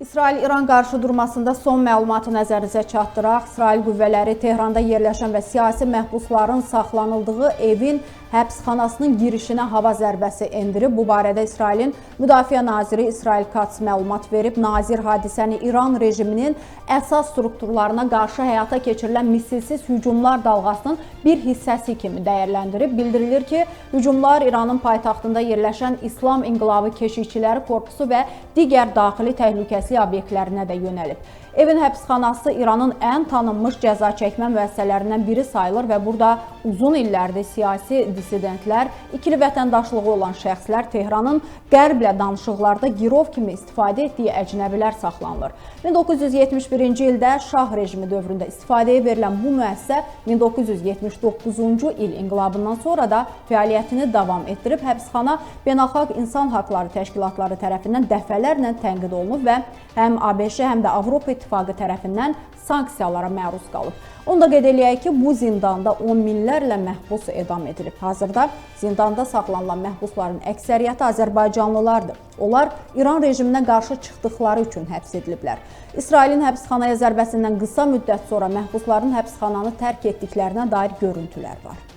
İsrail-İran qarşıdurmasında son məlumatı nəzərinizə çatdıraq. İsrail qüvvələri Tehranda yerləşən və siyasi məhbusların saxlanıldığı evin həbsxanasının girişinə hava zərbəsi endirib. Bu barədə İsrailin Müdafiə naziri İsrail Katz məlumat verib. Nazir hadisəni İran rejiminin əsas strukturlarına qarşı həyata keçirilən misilsiz hücumlar dalğasının bir hissəsi kimi dəyərləndirib. Bildirilir ki, hücumlar İranın paytaxtında yerləşən İslam İnqilabı Keşikçiləri Korpusu və digər daxili təhlükəsizlik obyektlərinə də yönəlib. Evin həbsxanası İranın ən tanınmış cəza çəkmə müəssisələrindən biri sayılır və burada uzun illərdir siyasi dissidentlər, ikili vətəndaşlığı olan şəxslər, Tehranın qərblə danışıqlarda girov kimi istifadə etdiyi əcnəbilər saxlanılır. 1971-ci ildə Şah rejimi dövründə istifadəyə verilən bu müəssisə 1979-cu il inqilabından sonra da fəaliyyətini davam etdirib. Həbsxana beynəlxalq insan haqları təşkilatları tərəfindən dəfələrlə tənqid olunub və həm ABŞ, həm də Avropa İttifaqı tərəfindən sanksiyalara məruz qalıb. Onu da qeyd eləyək ki, bu zindanda on minlərlə məhbus edam edilib. Hazırda zindanda saxlanılan məhbusların əksəriyyəti Azərbaycanlılardır. Onlar İran rejiminə qarşı çıxdıqları üçün həbs ediliblər. İsrailin həbsxanaya zərbəsindən qısa müddət sonra məhbusların həbsxananı tərk etdiklərinə dair görüntülər var.